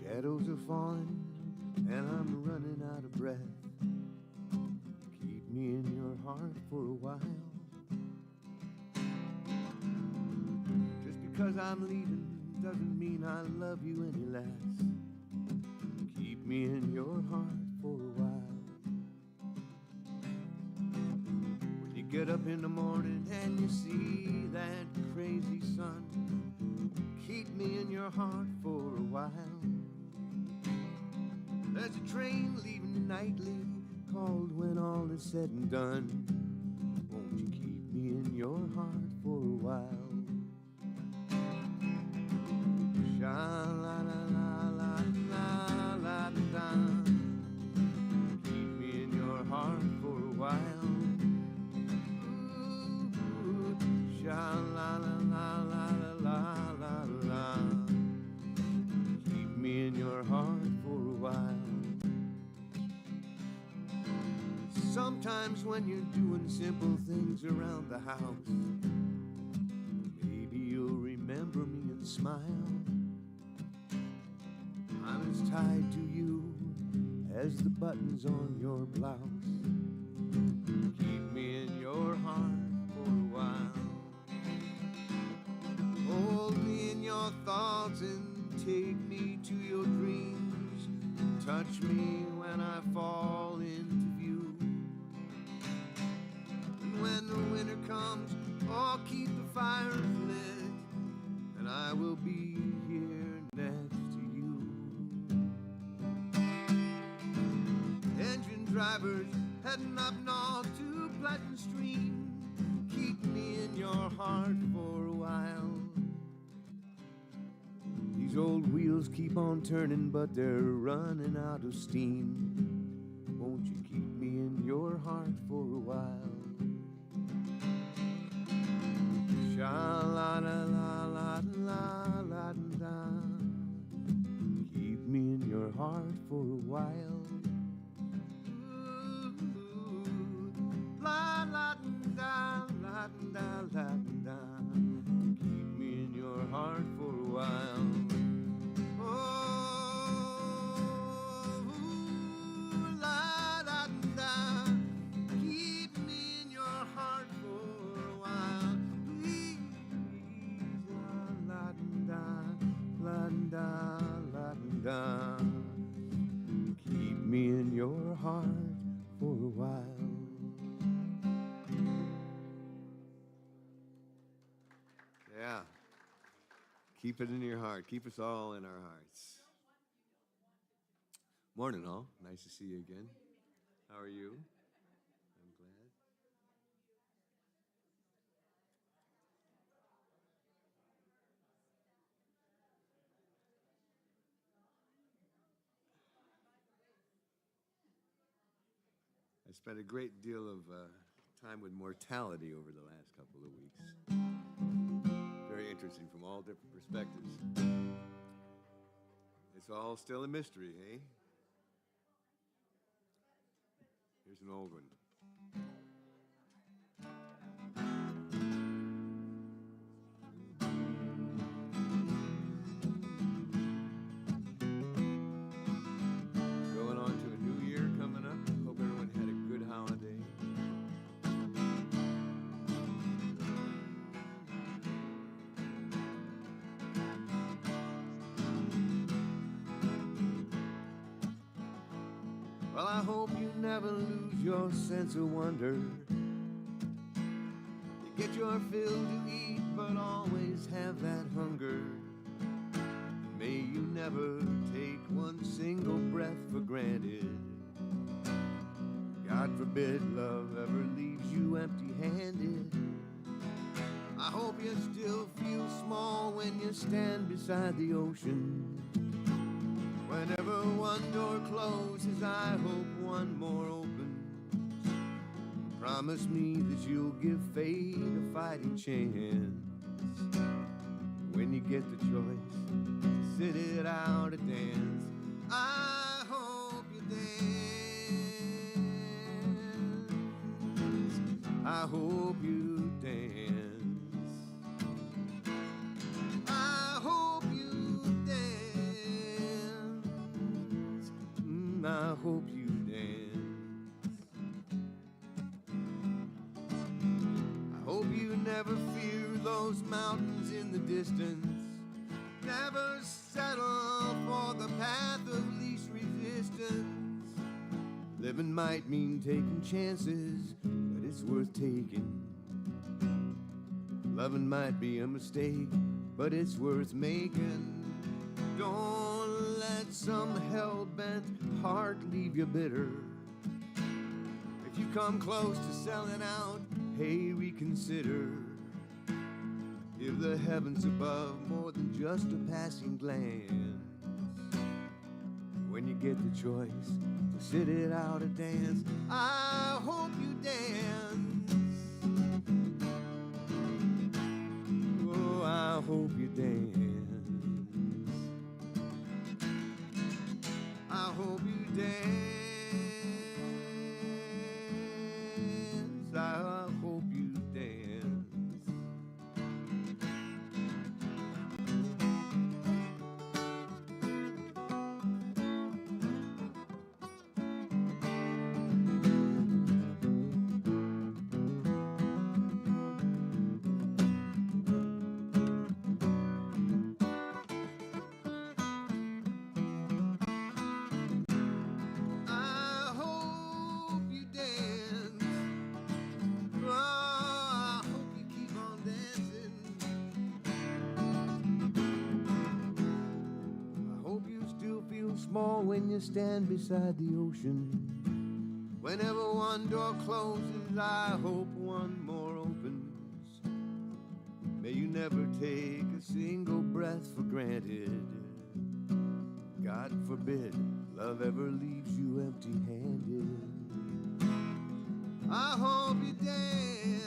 Shadows are falling and I'm running out of breath. Keep me in your heart for a while. Just because I'm leaving doesn't mean I love you any less. Keep me in your heart for a while. When you get up in the morning and you see that crazy sun, keep me in your heart for a while. There's a train leaving nightly, called when all is said and done. Won't you keep me in your heart for a while? Sha-la-la-la-la-la-la-la-da. Keep me in your heart for a while. Ooh, sha-la-la-la-la-la-la-la. Keep me in your heart for a while. Sometimes when you're doing simple things around the house, maybe you'll remember me and smile. I'm as tied to you as the buttons on your blouse. Keep me in your heart for a while. Hold me in your thoughts and take me to your dreams. Touch me when I fall into view. And when the winter comes, oh, keep the fires lit, and I will be here next to you. Engine drivers heading up north to Pleasant Stream, keep me in your heart for a while. These old wheels keep on turning, but they're running out of steam. Won't you keep me in your heart for a while? Sha-la-la-la-la-la-la-da. Keep me in your heart for a while. Ooh, la-la-da, la-da-la-da. Keep me in your heart for a while. Oh, ooh, la-da-da. Keep me in your heart for a while. Please, la-da-da, la-da, la-da. Keep me in your heart for a while. Yeah. Keep it in your heart. Keep us all in our hearts. Morning, all. Nice to see you again. How are you? I'm glad. I spent a great deal of time with mortality over the last couple of weeks. Very interesting from all different perspectives. It's all still a mystery, eh? Here's an old one. Going on to a new year coming up. Hope everyone had a good holiday. Well, I hope you never lose your sense of wonder. You get your fill to eat, but always have that hunger. May you never take one single breath for granted. God forbid love ever leaves you empty-handed. I hope you still feel small when you stand beside the ocean. Whenever one door closes, I hope one more opens. Promise me that you'll give fate a fighting chance. When you get the choice to sit it out or dance, I hope you dance. I hope you dance. I hope you dance. I hope you dance. I hope you never fear those mountains in the distance. Never settle for the path of least resistance. Living might mean taking chances, but it's worth taking. Loving might be a mistake, but it's worth making. Don't let some hell-bent heart leave you bitter. If you come close to selling out, hey, reconsider. Give the heavens above more than just a passing glance. When you get the choice to sit it out or dance, I hope you dance. Oh, I hope you dance. I hope you dance. I hope you dance. Small when you stand beside the ocean. Whenever one door closes, I hope one more opens. May you never take a single breath for granted. God forbid love ever leaves you empty-handed. I hope you dance.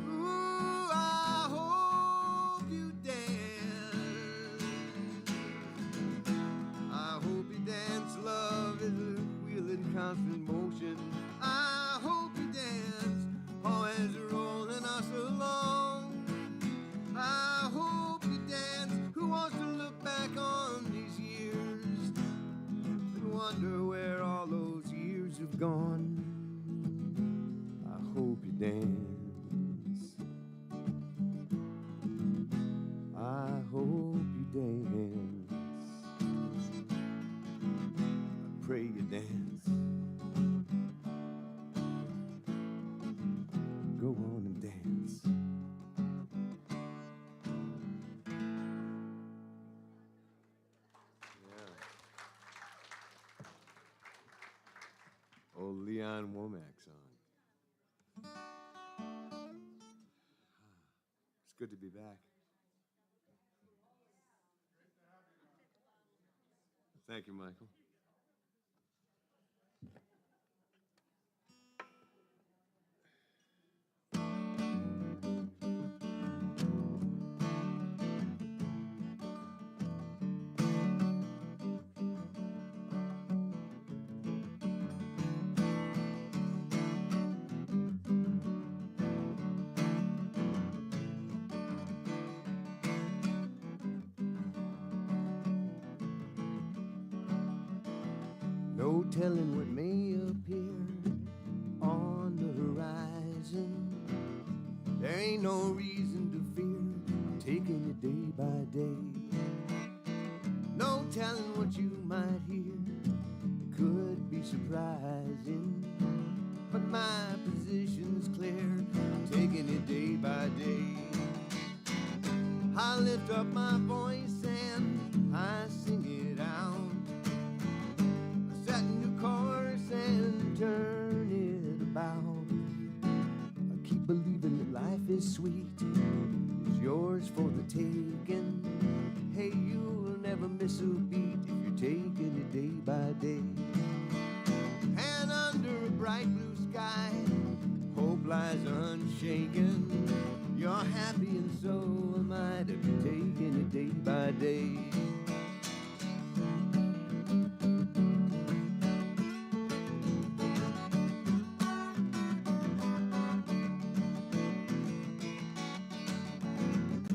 Ooh, I hope you dance. I hope you dance. Love is a wheel in constant motion. I hope you dance, always rolling us along. I hope you dance. Who wants to look back on these years and wonder where all those years have gone? I hope you dance. I hope you dance. I pray you dance. Go on and dance. Yeah. Old Leon Womack song. It's good to be back. Thank you, Michael. No telling what may appear on the horizon. There ain't no reason to fear. I'm taking it day by day. No telling what you might hear. It could be surprising, but my position's clear. I'm taking it day by day. I lift up my voice and I sing it out. I set a new course and turn it about. I keep believing that life is sweet. It's yours for the taking. Hey, you'll never miss a beat if you're taking it day by day. And under a bright blue sky, hope lies unshaken. You're happy and so am I to be taking it day by day.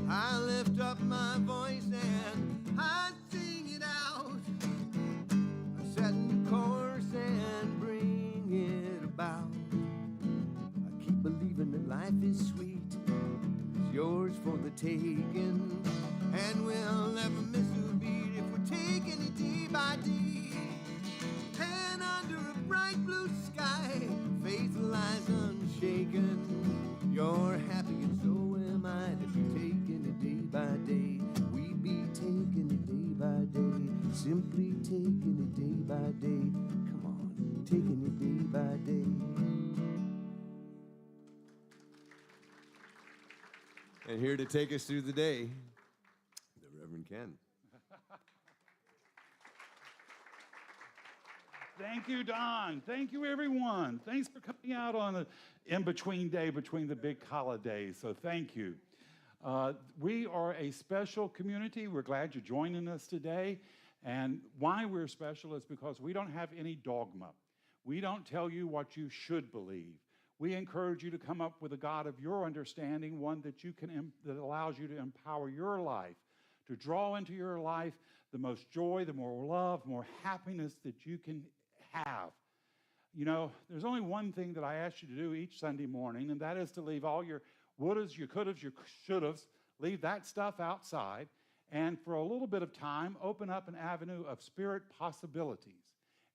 I lift up my voice and I sing it out. I set a new course and bring it about. I keep believing that life is sweet. It's yours for the taking. And we'll never miss a beat if we're taking it day by day. And under a bright blue sky, faith lies unshaken. You're happy and so am I to be taking it day by day. We be taking it day by day, simply taking it day by day. Come on, taking it day by day. And here to take us through the day, the Reverend Ken. Thank you, Don. Thank you, everyone. Thanks for coming out on the in-between day between the big holidays. So thank you. We are a special community. We're glad you're joining us today. And why we're special is because we don't have any dogma. We don't tell you what you should believe. We encourage you to come up with a God of your understanding, one that that allows you to empower your life, to draw into your life the most joy, the more love, more happiness that you can have. You know, there's only one thing that I ask you to do each Sunday morning, and that is to leave all your wouldas, your couldas, your shouldas, leave that stuff outside, and for a little bit of time, open up an avenue of spirit possibilities.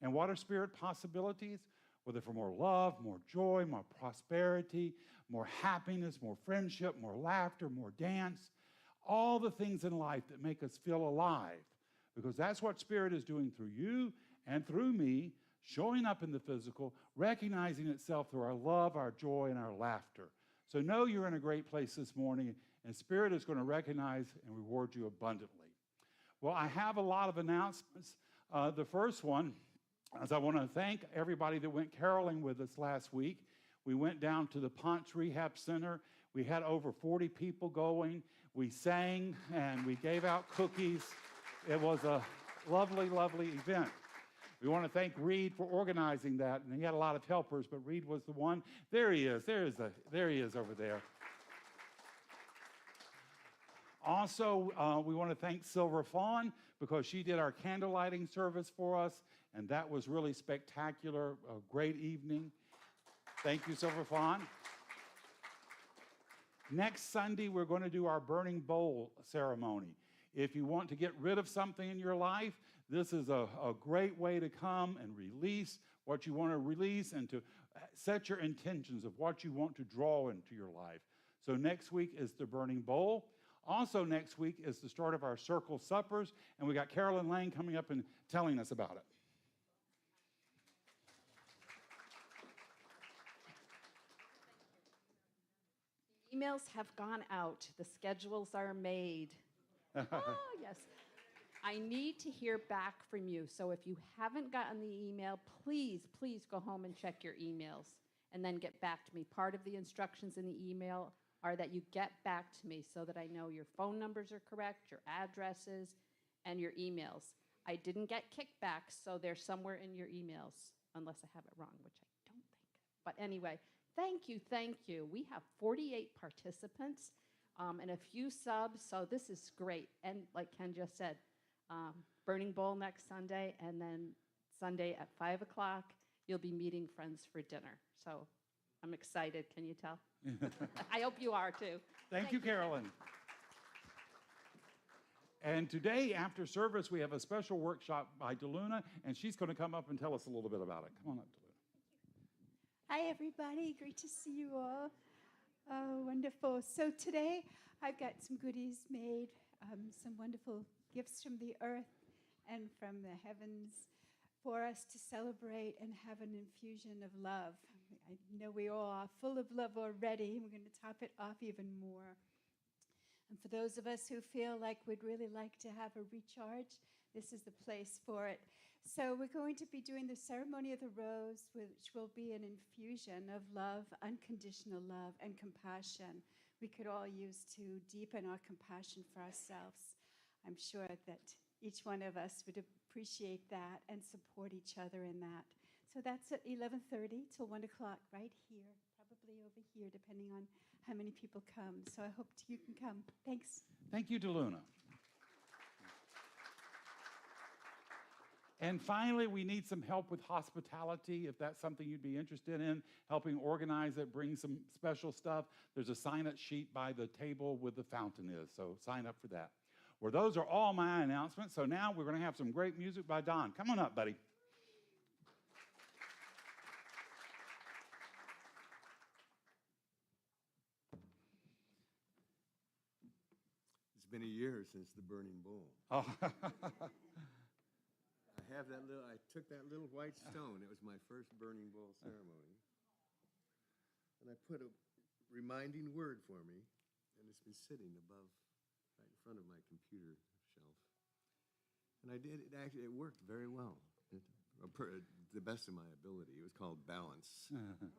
And what are spirit possibilities? Whether for more love, more joy, more prosperity, more happiness, more friendship, more laughter, more dance, all the things in life that make us feel alive, because that's what Spirit is doing through you and through me, showing up in the physical, recognizing itself through our love, our joy, and our laughter. So know you're in a great place this morning, and Spirit is going to recognize and reward you abundantly. Well, I have a lot of announcements. The first one is I want to thank everybody that went caroling with us last week. We went down to the Ponce Rehab Center. We had over 40 people going. We sang and we gave out cookies. It was a lovely, lovely event. We want to thank Reed for organizing that, and he had a lot of helpers, but Reed was the one. There he is. There he is over there. Also, we want to thank Silver Fawn because she did our candle lighting service for us, and that was really spectacular, a great evening. Thank you, Silver Fawn. Next Sunday, we're going to do our burning bowl ceremony. If you want to get rid of something in your life, this is a great way to come and release what you want to release and to set your intentions of what you want to draw into your life. So next week is the burning bowl. Also next week is the start of our circle suppers, and we got Carolyn Lane coming up and telling us about it. Emails have gone out. The schedules are made. Oh, yes. I need to hear back from you. So if you haven't gotten the email, please go home and check your emails and then get back to me. Part of the instructions in the email are that you get back to me so that I know your phone numbers are correct, your addresses, and your emails. I didn't get kickbacks, so they're somewhere in your emails, unless I have it wrong, which I don't think. But anyway, thank you. We have 48 participants and a few subs, so this is great. And like Ken just said, Burning Bowl next Sunday, and then Sunday at 5 o'clock. You'll be meeting friends for dinner. So I'm excited. Can you tell? I hope you are too. Thank you, Carolyn. And today, after service, we have a special workshop by DeLuna, and she's going to come up and tell us a little bit about it. Come on up, DeLuna. Hi, everybody. Great to see you all. Oh, wonderful. So today, I've got some goodies made, some wonderful gifts from the earth and from the heavens for us to celebrate and have an infusion of love. I know we all are full of love already. We're going to top it off even more. And for those of us who feel like we'd really like to have a recharge, this is the place for it. So we're going to be doing the ceremony of the rose, which will be an infusion of love, unconditional love, and compassion we could all use to deepen our compassion for ourselves. I'm sure that each one of us would appreciate that and support each other in that. So that's at 11:30 till 1 o'clock right here, probably over here, depending on how many people come. So I hope you can come. Thanks. Thank you, DeLuna. And finally, we need some help with hospitality. If that's something you'd be interested in, helping organize it, bring some special stuff. There's a sign-up sheet by the table where the fountain is, so sign up for that. Well, those are all my announcements. So now we're going to have some great music by Don. Come on up, buddy. It's been a year since the burning bull. Oh. I took that little white stone. It was my first burning bull ceremony. And I put a reminding word for me, and it's been sitting above, right in front of my computer shelf. And it worked very well. The best of my ability. It was called balance. I'm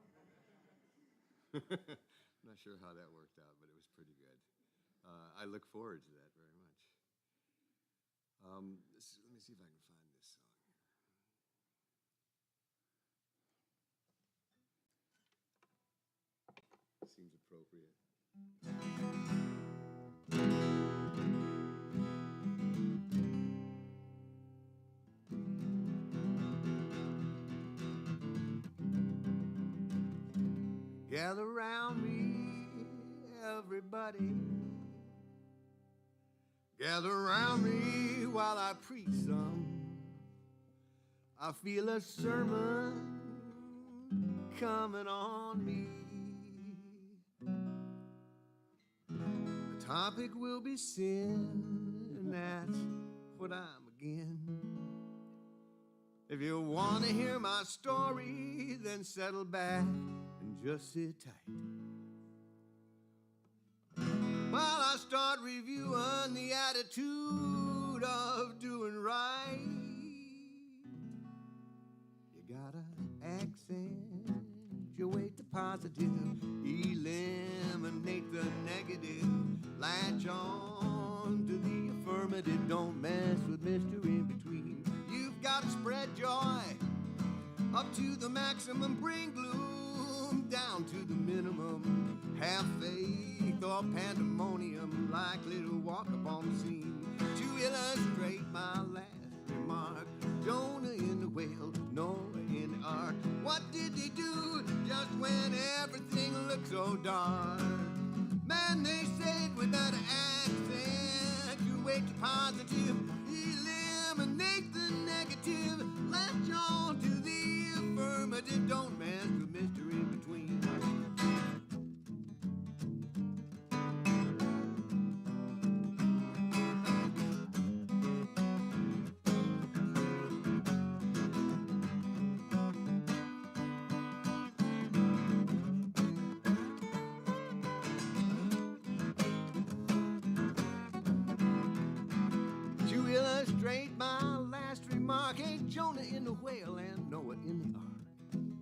not sure how that worked out, but it was pretty good. I look forward to that very much. Let me see if I can find this song here. Seems appropriate. Gather around me, everybody. Gather around me while I preach some. I feel a sermon coming on me. The topic will be sin, and that's what I'm again. If you want to hear my story, then settle back and just sit tight while I start reviewing the attitude of doing right. You gotta accentuate the positive, eliminate the negative, latch on to the affirmative, don't mess with Mr. In Between. You've gotta spread joy up to the maximum, bring gloom down to the minimum. Have faith or pandemonium likely to walk upon the scene. To illustrate my last remark, Jonah in the whale, Noah in the ark. What did they do just when everything looked so dark? Man, they said without an accentuate the positive, eliminate the negative, latch on to the affirmative, don't mess with Mr. In Between. To illustrate my last remark, ain't Jonah in the whale and Noah in the ark.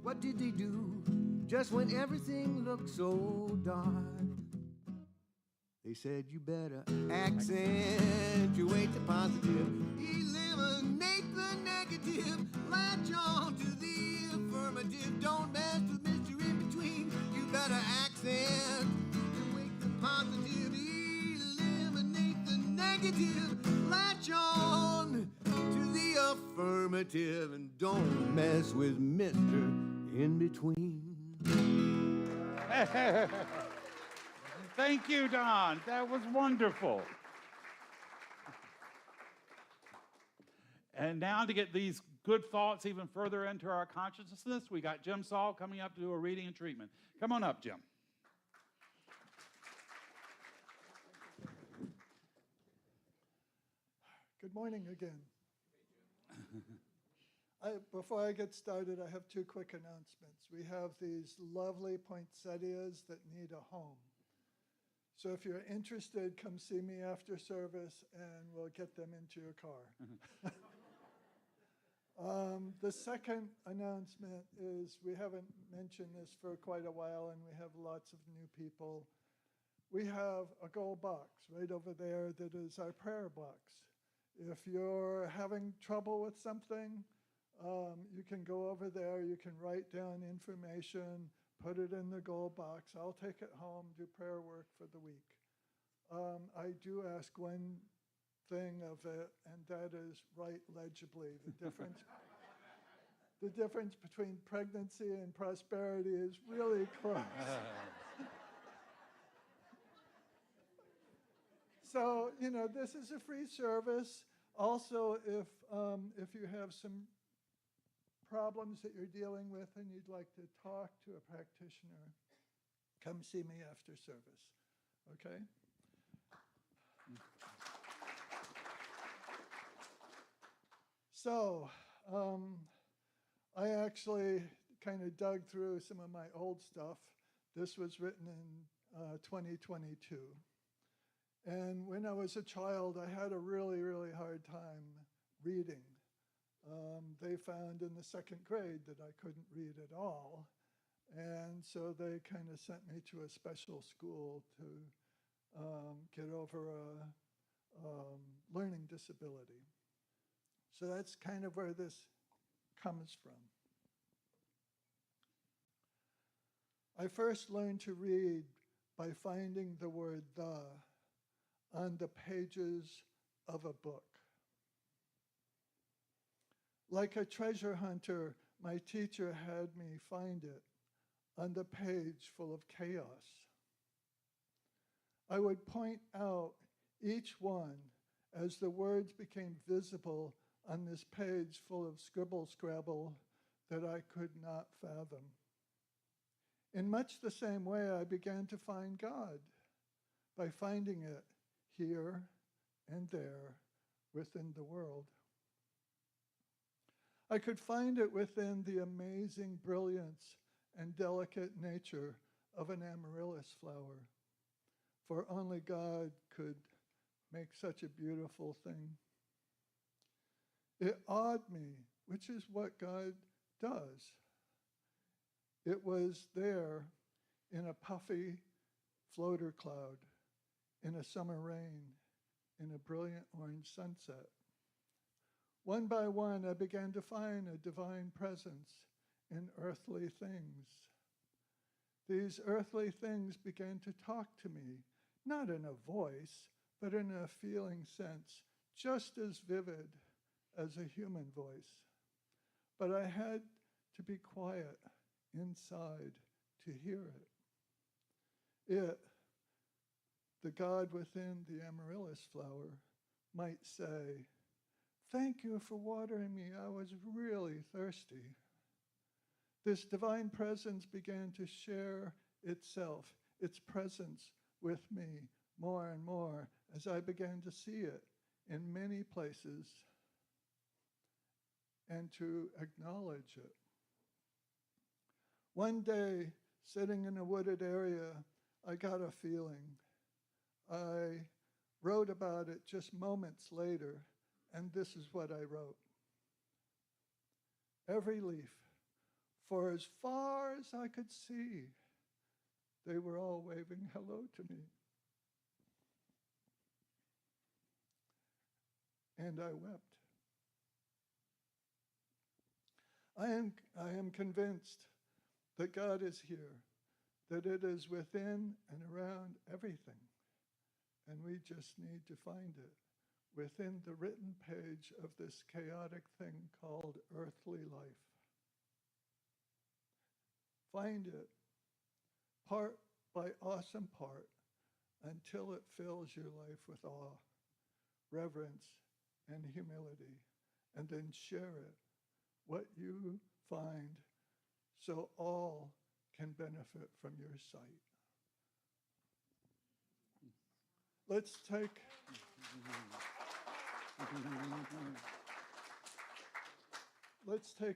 What did they do just when everything looked so dark? They said you better accentuate the positive, eliminate the negative, latch on to the affirmative, don't mess with Mr. In Between. You better accentuate the positive, eliminate the negative, latch on to the affirmative. affirmative, and don't mess with Mr. In Between. Thank you, Don. That was wonderful. And now to get these good thoughts even further into our consciousness, we got Jim Saul coming up to do a reading and treatment. Come on up, Jim. Good morning again. Before I get started, I have two quick announcements. We have these lovely poinsettias that need a home. So if you're interested, come see me after service and we'll get them into your car. The second announcement is we haven't mentioned this for quite a while and we have lots of new people. We have a gold box right over there that is our prayer box. If you're having trouble with something, you can go over there, you can write down information, put it in the gold box. I'll take it home, do prayer work for the week. I do ask one thing of it, and that is write legibly. The difference between pregnancy and prosperity is really close. So, you know, this is a free service. Also, if you have some problems that you're dealing with and you'd like to talk to a practitioner, come see me after service, okay? So, I actually kind of dug through some of my old stuff. This was written in 2022. And when I was a child, I had a really, really hard time reading. They found in the second grade that I couldn't read at all. And so they kind of sent me to a special school to get over a learning disability. So that's kind of where this comes from. I first learned to read by finding the word "the" on the pages of a book. Like a treasure hunter, my teacher had me find it on the page full of chaos. I would point out each one as the words became visible on this page full of scribble-scrabble that I could not fathom. In much the same way, I began to find God by finding it here and there within the world. I could find it within the amazing brilliance and delicate nature of an amaryllis flower, for only God could make such a beautiful thing. It awed me, which is what God does. It was there in a puffy floater cloud, in a summer rain, in a brilliant orange sunset. One by one, I began to find a divine presence in earthly things. These earthly things began to talk to me, not in a voice, but in a feeling sense, just as vivid as a human voice. But I had to be quiet inside to hear it. It, the God within the amaryllis flower, might say, "Thank you for watering me. I was really thirsty." This divine presence began to share itself, its presence with me more and more as I began to see it in many places and to acknowledge it. One day, sitting in a wooded area, I got a feeling. I wrote about it just moments later, and this is what I wrote. Every leaf, for as far as I could see, they were all waving hello to me. And I wept. I am convinced that God is here, that it is within and around everything, and we just need to find it within the written page of this chaotic thing called earthly life. Find it, part by awesome part, until it fills your life with awe, reverence, and humility, and then share it, what you find, so all can benefit from your sight. Let's take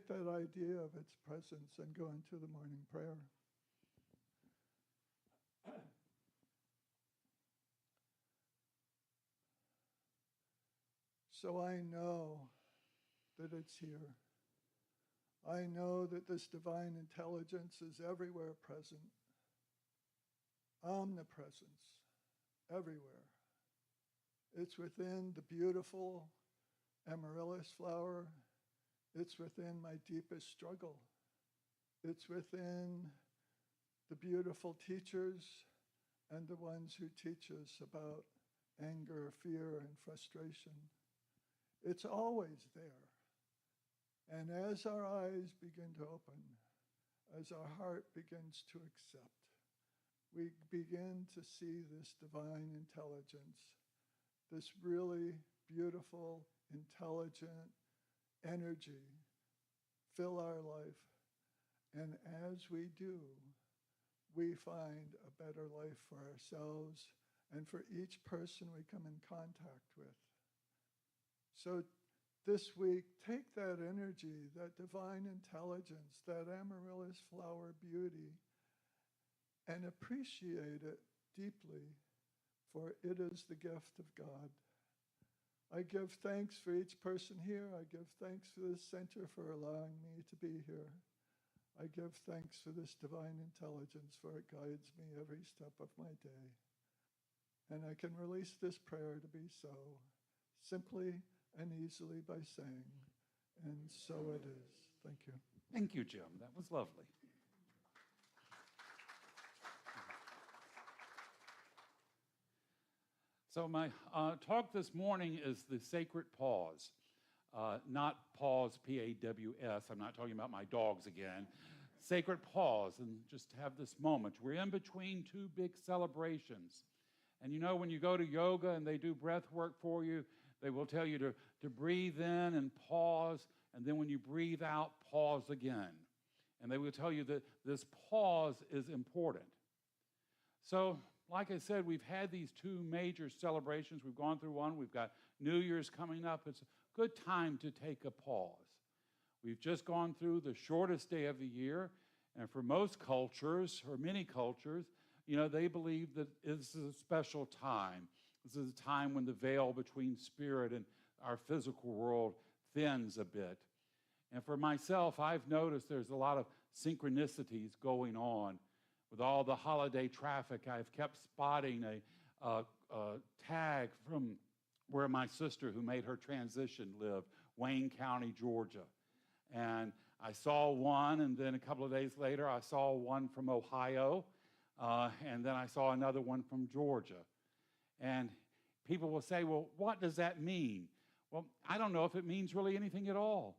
that idea of its presence and go into the morning prayer. So I know that it's here. I know that this divine intelligence is everywhere present, omnipresence, everywhere. It's within the beautiful amaryllis flower. It's within my deepest struggle. It's within the beautiful teachers and the ones who teach us about anger, fear, and frustration. It's always there. And as our eyes begin to open, as our heart begins to accept, we begin to see this divine intelligence, this really beautiful, intelligent energy fill our life. And as we do, we find a better life for ourselves and for each person we come in contact with. So this week, take that energy, that divine intelligence, that amaryllis flower beauty, and appreciate it deeply, for it is the gift of God. I give thanks for each person here. I give thanks for this center for allowing me to be here. I give thanks for this divine intelligence, for it guides me every step of my day. And I can release this prayer to be so, simply and easily by saying, and so it is. Thank you. Thank you, Jim. That was lovely. So my talk this morning is the sacred pause, not pause, P-A-W-S. I'm not talking about my dogs again. Sacred pause, and just have this moment. We're in between two big celebrations. And you know, when you go to yoga and they do breath work for you, they will tell you to breathe in and pause, and then when you breathe out, pause again. And they will tell you that this pause is important. So, like I said, we've had these two major celebrations. We've gone through one. We've got New Year's coming up. It's a good time to take a pause. We've just gone through the shortest day of the year, and for most cultures, or many cultures, you know, they believe that this is a special time. This is a time when the veil between spirit and our physical world thins a bit. And for myself, I've noticed there's a lot of synchronicities going on. With all the holiday traffic, I've kept spotting a tag from where my sister who made her transition lived, Wayne County, Georgia. And I saw one, and then a couple of days later, I saw one from Ohio, and then I saw another one from Georgia. And people will say, well, what does that mean? Well, I don't know if it means really anything at all.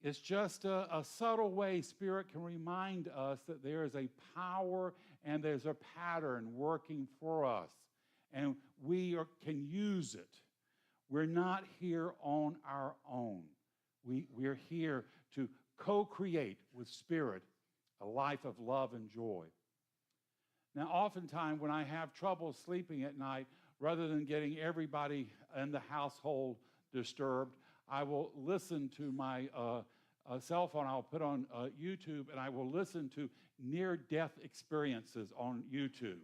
It's just a subtle way Spirit can remind us that there is a power and there's a pattern working for us, and we can use it. We're not here on our own. We're here to co-create with Spirit a life of love and joy. Now, oftentimes when I have trouble sleeping at night, rather than getting everybody in the household disturbed, I will listen to my cell phone. I'll put on YouTube, and I will listen to near-death experiences on YouTube.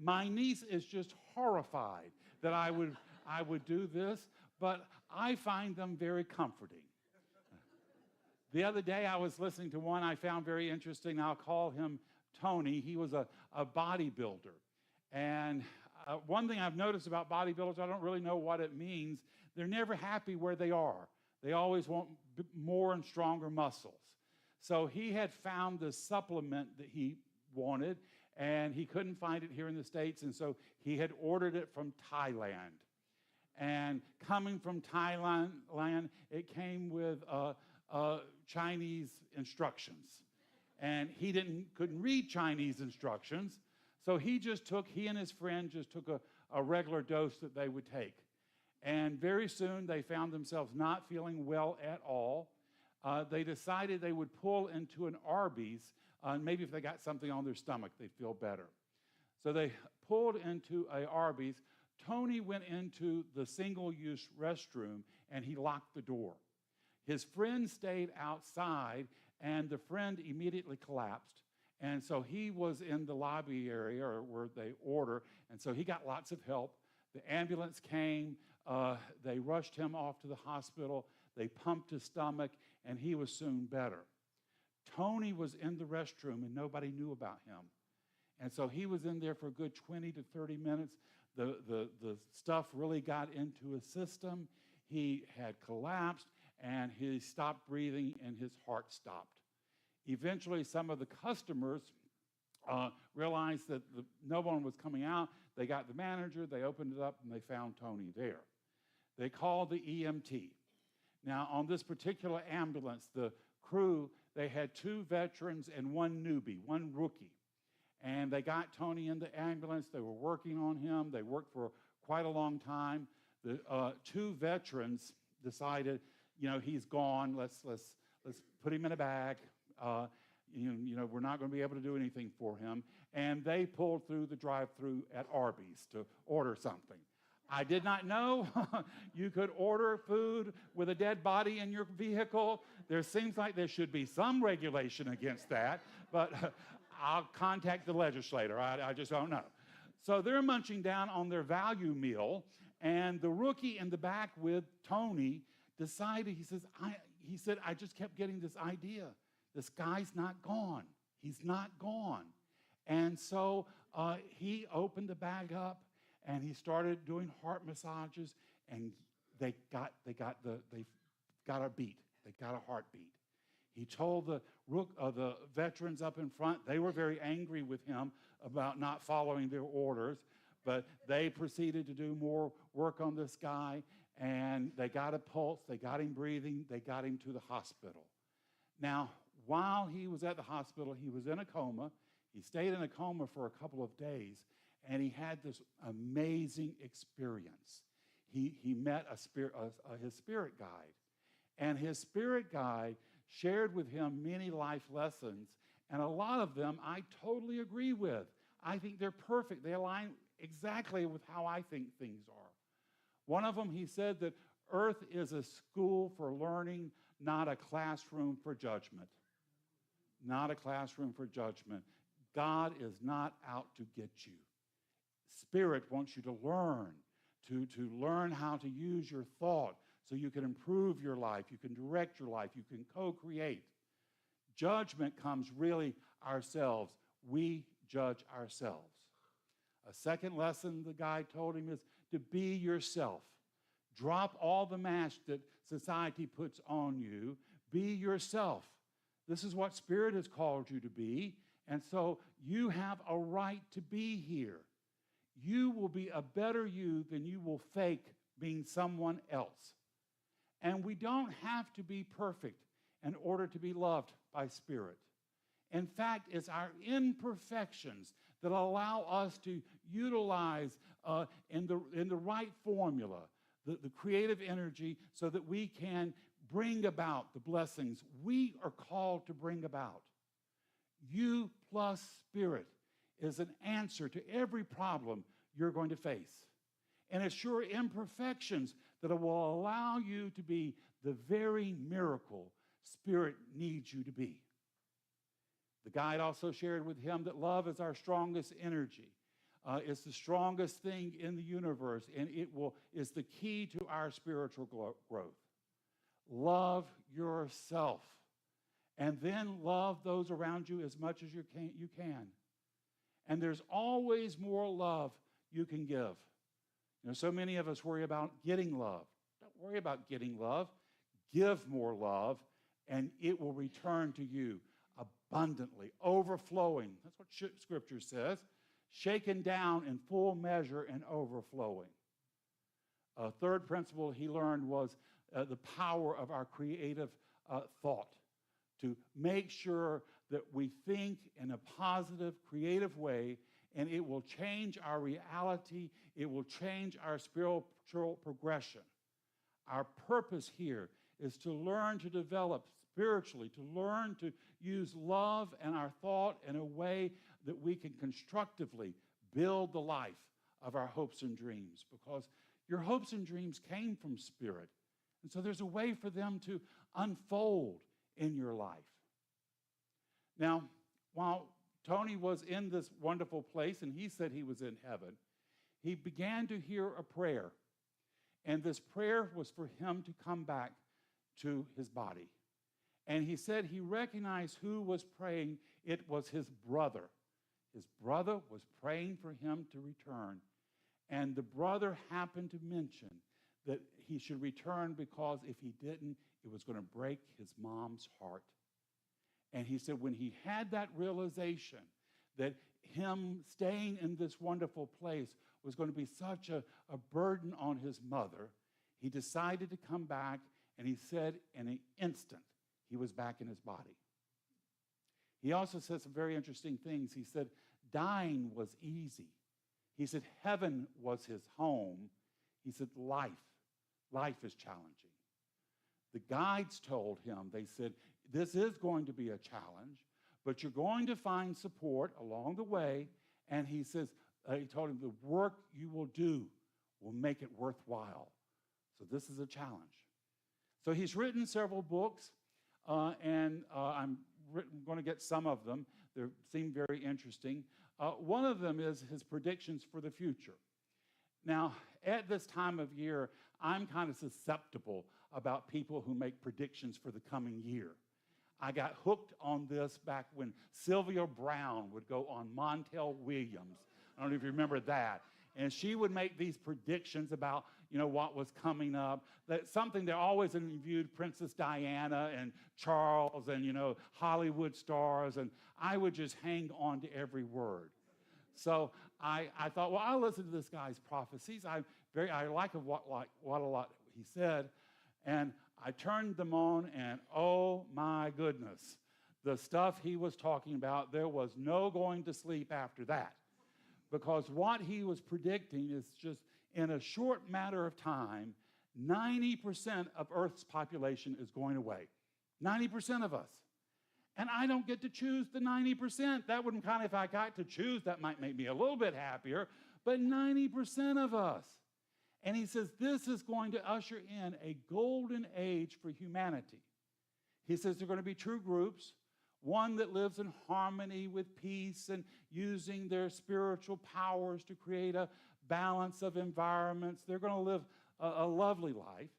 My niece is just horrified that I would do this, but I find them very comforting. The other day I was listening to one I found very interesting. I'll call him Tony. He was a bodybuilder. And one thing I've noticed about bodybuilders, I don't really know what it means, they're never happy where they are. They always want more and stronger muscles. So he had found the supplement that he wanted, and he couldn't find it here in the States, and so he had ordered it from Thailand. And coming from Thailand, it came with Chinese instructions. And he couldn't read Chinese instructions, so he and his friend just took a regular dose that they would take. And very soon they found themselves not feeling well at all. They decided they would pull into an Arby's, maybe if they got something on their stomach, they'd feel better. So they pulled into a Arby's. Tony went into the single-use restroom, and he locked the door. His friend stayed outside, and the friend immediately collapsed. And so he was in the lobby area or where they order, and so he got lots of help. The ambulance came. They rushed him off to the hospital. They pumped his stomach, and he was soon better. Tony was in the restroom, and nobody knew about him. And so he was in there for a good 20 to 30 minutes. The stuff really got into his system. He had collapsed, and he stopped breathing, and his heart stopped. Eventually, some of the customers realized that no one was coming out. They got the manager, they opened it up, and they found Tony there. They called the EMT. Now, on this particular ambulance, the crew, they had 2 veterans and 1 newbie, 1 rookie. And they got Tony in the ambulance. They were working on him. They worked for quite a long time. The 2 veterans decided, he's gone. Let's put him in a bag. We're not going to be able to do anything for him. And they pulled through the drive-through at Arby's to order something. I did not know you could order food with a dead body in your vehicle. There seems like there should be some regulation against that, but I'll contact the legislator. I just don't know. So they're munching down on their value meal, and the rookie in the back with Tony decided, he said, I just kept getting this idea. This guy's not gone. He's not gone. And so he opened the bag up, and he started doing heart massages, and they got a beat. They got a heartbeat. He told the veterans up in front, they were very angry with him about not following their orders, but they proceeded to do more work on this guy, and they got a pulse, they got him breathing, they got him to the hospital. Now, while he was at the hospital, he was in a coma. He stayed in a coma for a couple of days, and he had this amazing experience. He met his spirit guide, and his spirit guide shared with him many life lessons, and a lot of them I totally agree with. I think they're perfect. They align exactly with how I think things are. One of them, he said that Earth is a school for learning, not a classroom for judgment. Not a classroom for judgment. God is not out to get you. Spirit wants you to learn, to learn how to use your thought so you can improve your life, you can direct your life, you can co-create. Judgment comes really ourselves. We judge ourselves. A second lesson the guy told him is to be yourself. Drop all the masks that society puts on you. Be yourself. This is what Spirit has called you to be, and so you have a right to be here. You will be a better you than you will fake being someone else. And we don't have to be perfect in order to be loved by Spirit. In fact, it's our imperfections that allow us to utilize in the right formula, the creative energy, so that we can bring about the blessings we are called to bring about. You plus Spirit is an answer to every problem you're going to face. And it's your imperfections that will allow you to be the very miracle Spirit needs you to be. The guide also shared with him that love is our strongest energy. It's the strongest thing in the universe, and is the key to our spiritual growth. Love yourself, and then love those around you as much as you can. And there's always more love you can give. So many of us worry about getting love. Don't worry about getting love. Give more love, and it will return to you abundantly, overflowing. That's what Scripture says. Shaken down in full measure and overflowing. A third principle he learned was the power of our creative thought, to make sure that we think in a positive, creative way, and it will change our reality. It will change our spiritual progression. Our purpose here is to learn to develop spiritually, to learn to use love and our thought in a way that we can constructively build the life of our hopes and dreams, because your hopes and dreams came from spirit. And so there's a way for them to unfold in your life. Now, while Tony was in this wonderful place and he said he was in heaven, he began to hear a prayer. And this prayer was for him to come back to his body. And he said he recognized who was praying. It was his brother. His brother was praying for him to return. And the brother happened to mention that he should return because if he didn't, it was going to break his mom's heart. And he said when he had that realization that him staying in this wonderful place was going to be such a burden on his mother, he decided to come back, and he said in an instant, he was back in his body. He also said some very interesting things. He said dying was easy. He said heaven was his home. He said life is challenging. The guides told him, they said, this is going to be a challenge, but you're going to find support along the way. And he says, he told him the work you will do will make it worthwhile. So this is a challenge. So he's written several books, and I'm going to get some of them. They seem very interesting. One of them is his predictions for the future. Now, at this time of year, I'm kind of susceptible about people who make predictions for the coming year. I got hooked on this back when Sylvia Brown would go on Montel Williams. I don't know if you remember that. And she would make these predictions about, what was coming up. That's something that always interviewed Princess Diana and Charles and, Hollywood stars. And I would just hang on to every word. So I thought, well, I'll listen to this guy's prophecies. I like what a lot he said. And I turned them on, and oh my goodness, the stuff he was talking about, there was no going to sleep after that. Because what he was predicting is just in a short matter of time, 90% of Earth's population is going away. 90% of us. And I don't get to choose the 90%. That wouldn't kind of, if I got to choose, that might make me a little bit happier. But 90% of us. And he says this is going to usher in a golden age for humanity. He says there are going to be two groups. One that lives in harmony with peace and using their spiritual powers to create a balance of environments. They're going to live a lovely life.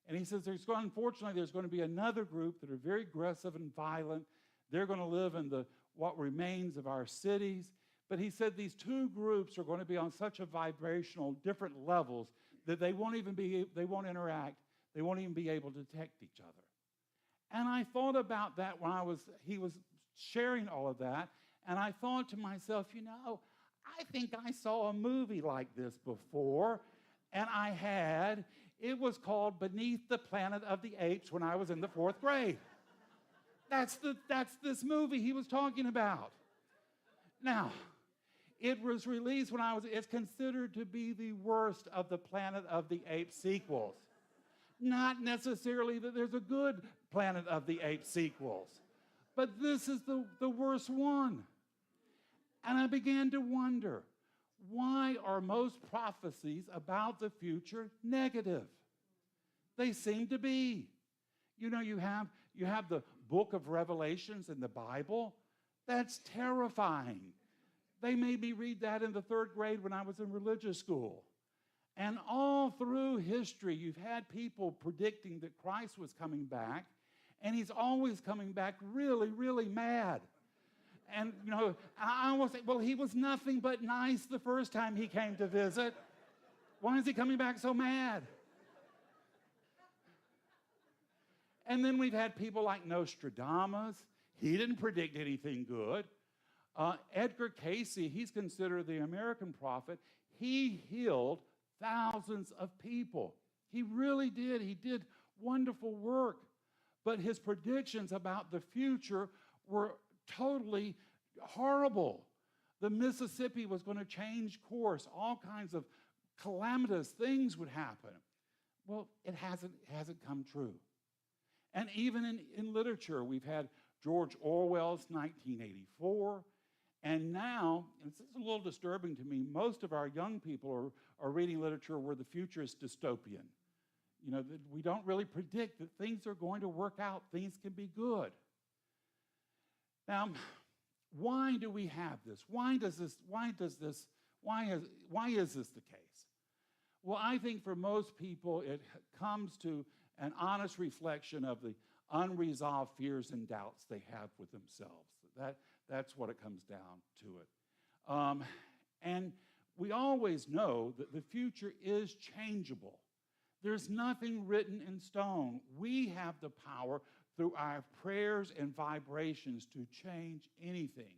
And he says unfortunately, there's going to be another group that are very aggressive and violent. They're going to live in what remains of our cities. But he said these two groups are going to be on such a vibrational, different levels that they won't interact. They won't even be able to detect each other. And I thought about that when he was sharing all of that, and I thought to myself, I think I saw a movie like this before, and I had. It was called Beneath the Planet of the Apes when I was in the 4th grade. That's this movie he was talking about. Now, it was released it's considered to be the worst of the Planet of the Apes sequels. Not necessarily that there's a good Planet of the Apes sequels, but this is the worst one. And I began to wonder, why are most prophecies about the future negative? They seem to be. You have the book of Revelations in the Bible. That's terrifying. They made me read that in the 3rd grade when I was in religious school. And all through history, you've had people predicting that Christ was coming back, and he's always coming back really, really mad. And, I always say, well, he was nothing but nice the first time he came to visit. Why is he coming back so mad? And then we've had people like Nostradamus. He didn't predict anything good. Edgar Cayce, he's considered the American prophet. He healed thousands of people. He really did. He did wonderful work. But his predictions about the future were totally horrible. The Mississippi was going to change course. All kinds of calamitous things would happen. Well, it hasn't come true. And even in literature, we've had George Orwell's 1984, and now, and it's a little disturbing to me, most of our young people are reading literature where the future is dystopian. You know, that we don't really predict that things are going to work out, things can be good. Now, why do we have this? Why is this the case? Well, I think for most people, it comes to an honest reflection of the unresolved fears and doubts they have with themselves. That's what it comes down to it. And we always know that the future is changeable. There's nothing written in stone. We have the power through our prayers and vibrations to change anything.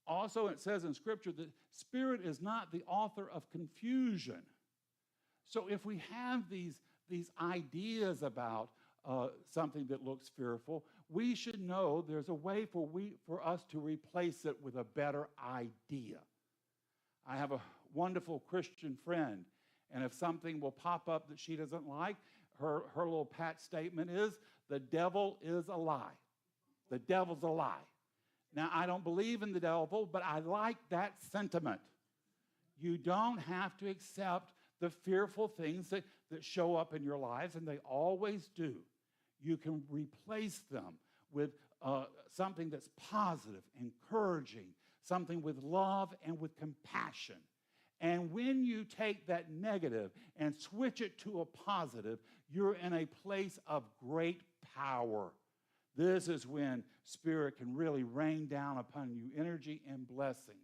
Also, it says in Scripture that Spirit is not the author of confusion. So if we have these ideas about something that looks fearful, we should know there's a way for us to replace it with a better idea. I have a wonderful Christian friend, and if something will pop up that she doesn't like, her little pat statement is, the devil is a lie. The devil's a lie. Now, I don't believe in the devil, but I like that sentiment. You don't have to accept the fearful things that show up in your lives, and they always do. You can replace them with something that's positive, encouraging, something with love and with compassion. And when you take that negative and switch it to a positive, you're in a place of great power. This is when Spirit can really rain down upon you energy and blessings.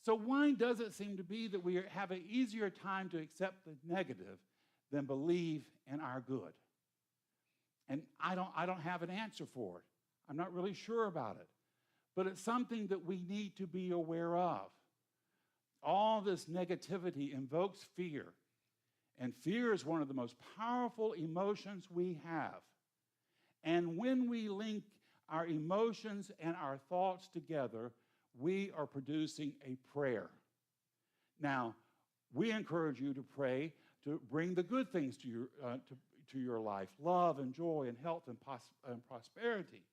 So why does it seem to be that we have an easier time to accept the negative than believe in our good? And I don't have an answer for it. I'm not really sure about it. But it's something that we need to be aware of. All this negativity invokes fear. And fear is one of the most powerful emotions we have. And when we link our emotions and our thoughts together, we are producing a prayer. Now, we encourage you to pray to bring the good things to your life, love and joy and health and prosperity.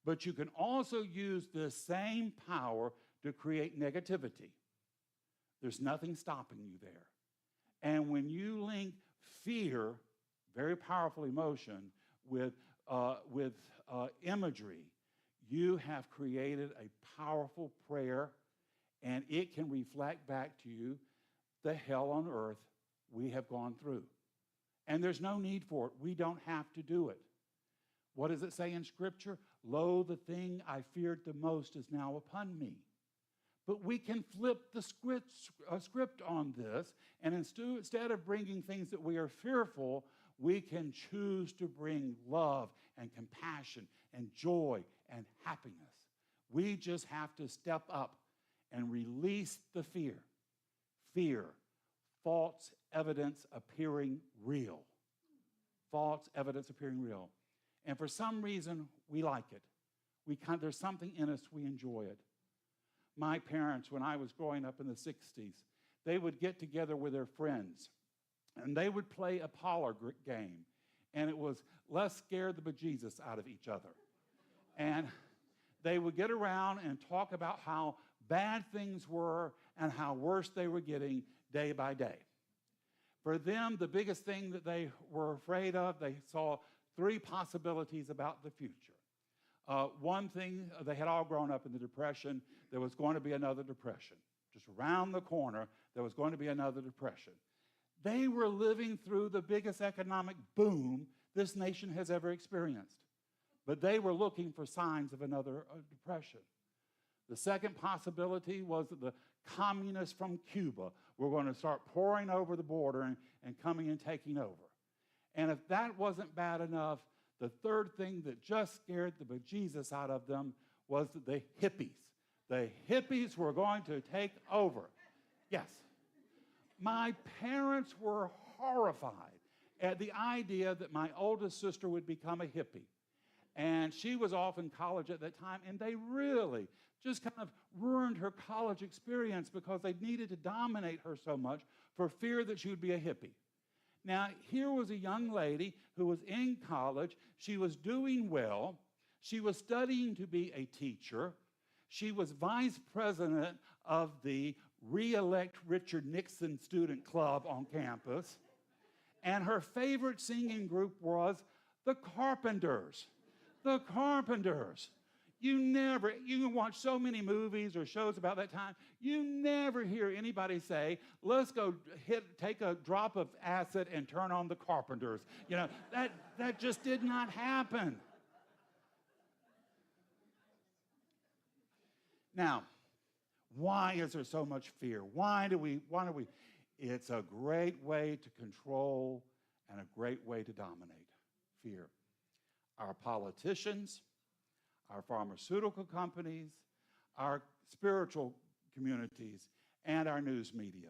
But you can also use the same power to create negativity. There's nothing stopping you there. And when you link fear, very powerful emotion, with imagery, you have created a powerful prayer, and it can reflect back to you the hell on earth we have gone through. And there's no need for it. We don't have to do it. What does it say in Scripture? Lo, the thing I feared the most is now upon me. But we can flip the script on this, and instead of bringing things that we are fearful, we can choose to bring love and compassion and joy and happiness. We just have to step up and release the fear. Fear, false evidence appearing real. False evidence appearing real. And for some reason, we like it. There's something in us, we enjoy it. My parents, when I was growing up in the 60s, they would get together with their friends, and they would play a parlor game, and it was let's scare the bejesus out of each other. And they would get around and talk about how bad things were and how worse they were getting day by day. For them, the biggest thing that they were afraid of, they saw three possibilities about the future. One thing, they had all grown up in the Depression. There was going to be another Depression. Just around the corner, there was going to be another Depression. They were living through the biggest economic boom this nation has ever experienced. But they were looking for signs of another depression. The second possibility was that the communists from Cuba were going to start pouring over the border and coming and taking over. And if that wasn't bad enough, the third thing that just scared the bejesus out of them was the hippies. The hippies were going to take over. Yes. My parents were horrified at the idea that my oldest sister would become a hippie. And she was off in college at that time, and they really just kind of ruined her college experience because they needed to dominate her so much for fear that she would be a hippie. Now, here was a young lady who was in college. She was doing well. She was studying to be a teacher. She was vice president of the Re-elect Richard Nixon Student Club on campus. And her favorite singing group was the Carpenters. The Carpenters. You can watch so many movies or shows about that time, you never hear anybody say, let's go take a drop of acid and turn on the Carpenters. You know, that just did not happen. Now, why is there so much fear? Why do we? It's a great way to control and a great way to dominate. Fear. Our politicians, our pharmaceutical companies, our spiritual communities, and our news media.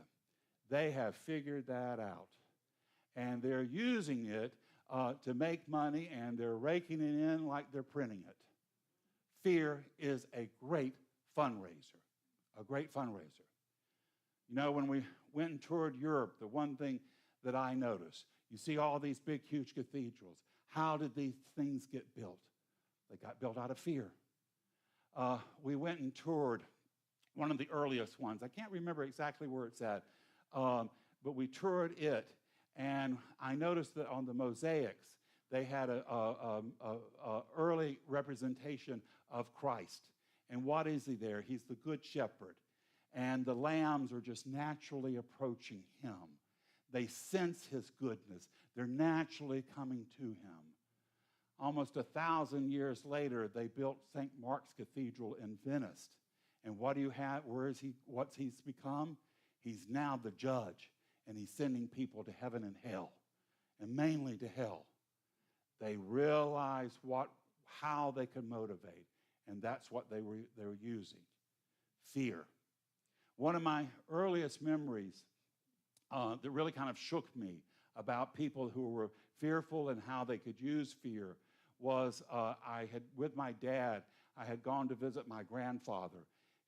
They have figured that out. And they're using it to make money, and they're raking it in like they're printing it. Fear is a great fundraiser, a great fundraiser. You know, when we went and toured Europe, the one thing that I noticed, you see all these big, huge cathedrals. How did these things get built? They got built out of fear. We went and toured one of the earliest ones. I can't remember exactly where it's at, but we toured it, and I noticed that on the mosaics, they had a early representation of Christ. And what is he there? He's the good shepherd. And the lambs are just naturally approaching him. They sense his goodness. They're naturally coming to him. Almost 1,000 years later, they built St. Mark's Cathedral in Venice. And what do you have? Where is he? What's he's become? He's now the judge, and he's sending people to heaven and hell, and mainly to hell. They realized how they could motivate, and that's what they were using. Fear. One of my earliest memories that really kind of shook me about people who were fearful and how they could use fear was with my dad, I had gone to visit my grandfather.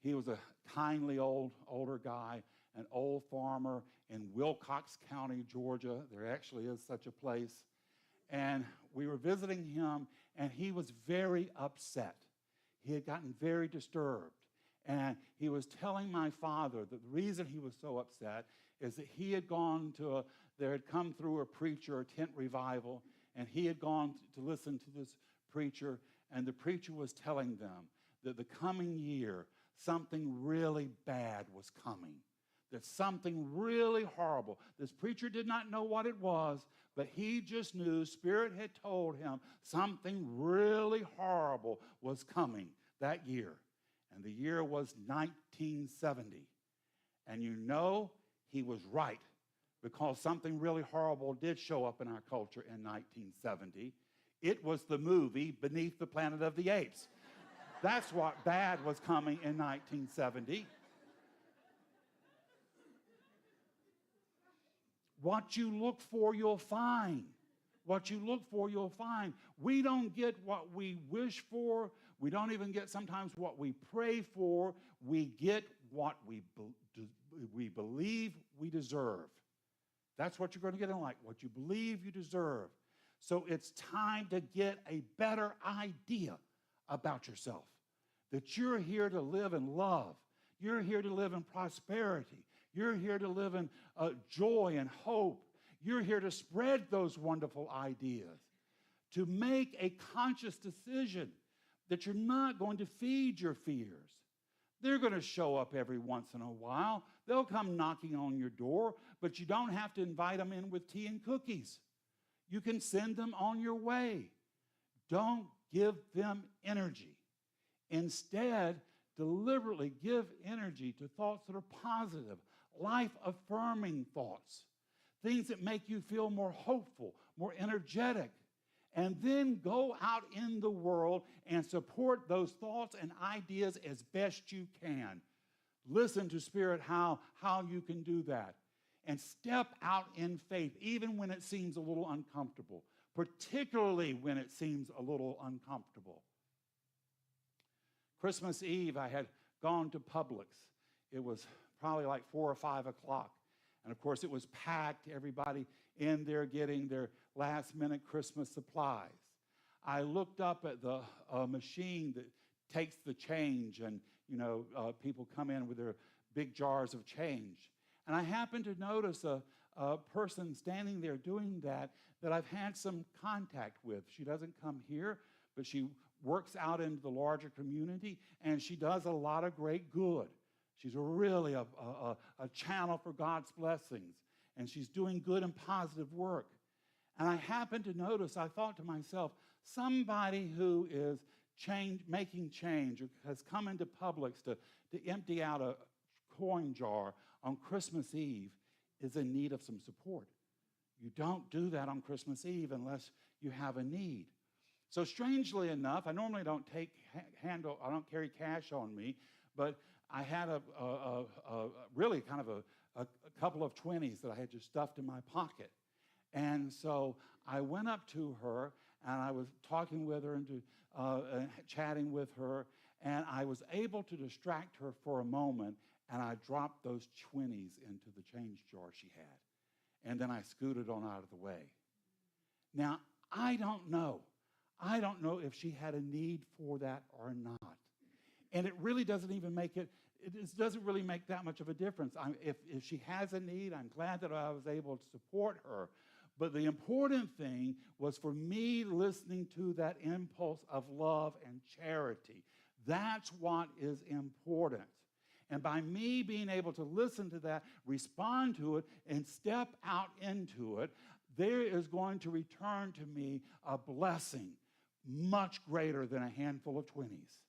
He was a kindly older guy, an old farmer in Wilcox County, Georgia. There actually is such a place. And we were visiting him, and he was very upset. He had gotten very disturbed. And he was telling my father that the reason he was so upset is that he had there had come through a preacher, a tent revival, and he had gone to listen to this preacher, and the preacher was telling them that the coming year, something really bad was coming, that something really horrible. This preacher did not know what it was, but he just knew, Spirit had told him something really horrible was coming that year. And the year was 1970. And you know he was right, because something really horrible did show up in our culture in 1970. It was the movie Beneath the Planet of the Apes. That's what bad was coming in 1970. What you look for, you'll find. What you look for, you'll find. We don't get what we wish for. We don't even get sometimes what we pray for. We get what we believe we deserve. That's what you're going to get in life, what you believe you deserve. So it's time to get a better idea about yourself, that you're here to live in love. You're here to live in prosperity. You're here to live in joy and hope. You're here to spread those wonderful ideas, to make a conscious decision that you're not going to feed your fears. They're going to show up every once in a while. They'll come knocking on your door, but you don't have to invite them in with tea and cookies. You can send them on your way. Don't give them energy. Instead, deliberately give energy to thoughts that are positive, life-affirming thoughts, things that make you feel more hopeful, more energetic. And then go out in the world and support those thoughts and ideas as best you can. Listen to Spirit how you can do that. and step out in faith, even when it seems a little uncomfortable, particularly when it seems a little uncomfortable. Christmas Eve, I had gone to Publix. It was probably like 4 or 5 o'clock. And of course, it was packed, everybody in there getting their last-minute Christmas supplies. I looked up at the machine that takes the change, and people come in with their big jars of change. And I happened to notice a person standing there doing that I've had some contact with. She doesn't come here, but she works out in the larger community, and she does a lot of great good. She's really a channel for God's blessings, and she's doing good and positive work. And I happened to notice, I thought to myself, somebody who is making change or has come into Publix to empty out a coin jar on Christmas Eve is in need of some support. You don't do that on Christmas Eve unless you have a need. So strangely enough, I normally don't I don't carry cash on me, but I had really kind of a couple of 20s that I had just stuffed in my pocket. And so I went up to her, and I was talking with her and chatting with her, and I was able to distract her for a moment, and I dropped those 20s into the change jar she had. And then I scooted on out of the way. Now, I don't know if she had a need for that or not. And it really doesn't even doesn't really make that much of a difference. If she has a need, I'm glad that I was able to support her. But the important thing was for me listening to that impulse of love and charity. That's what is important. And by me being able to listen to that, respond to it, and step out into it, there is going to return to me a blessing much greater than a handful of 20s.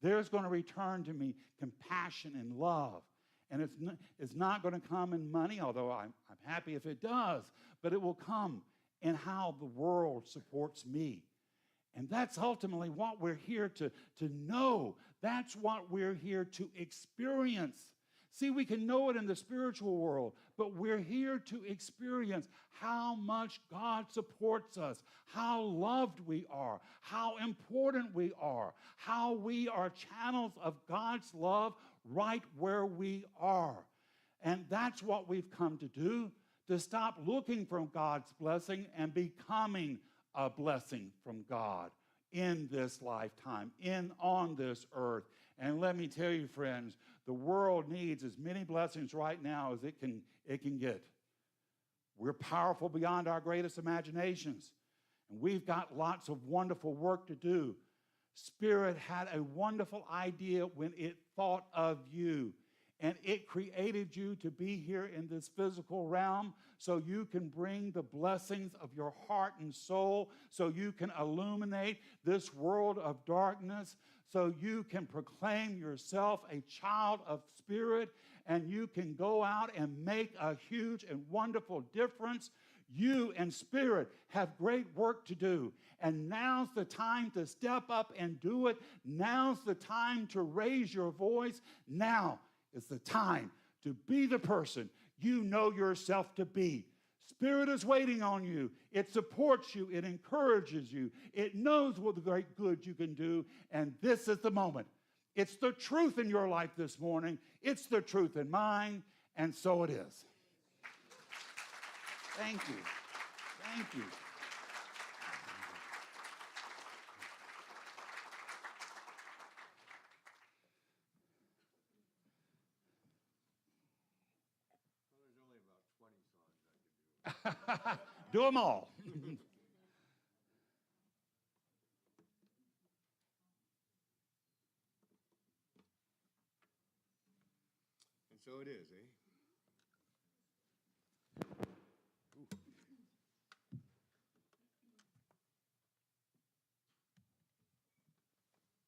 There's going to return to me compassion and love. And it's not going to come in money, although I'm happy if it does, but it will come in how the world supports me. And that's ultimately what we're here to know. That's what we're here to experience. See, we can know it in the spiritual world, but we're here to experience how much God supports us, how loved we are, how important we are, how we are channels of God's love right where we are. And that's what we've come to do, to stop looking for God's blessing and becoming a blessing from God in this lifetime, on this earth. And let me tell you, friends, the world needs as many blessings right now as it can get. We're powerful beyond our greatest imaginations, and we've got lots of wonderful work to do. Spirit had a wonderful idea when it thought of you, and it created you to be here in this physical realm so you can bring the blessings of your heart and soul, so you can illuminate this world of darkness, so you can proclaim yourself a child of Spirit, and you can go out and make a huge and wonderful difference. You and Spirit have great work to do, and now's the time to step up and do it. Now's the time to raise your voice. Now is the time to be the person you know yourself to be. Spirit is waiting on you. It supports you. It encourages you. It knows what the great good you can do, and this is the moment. It's the truth in your life this morning. It's the truth in mine, and so it is. Thank you. Thank you. Well, there's only about 20 songs I can do. Do them all. And so it is, eh? Ooh.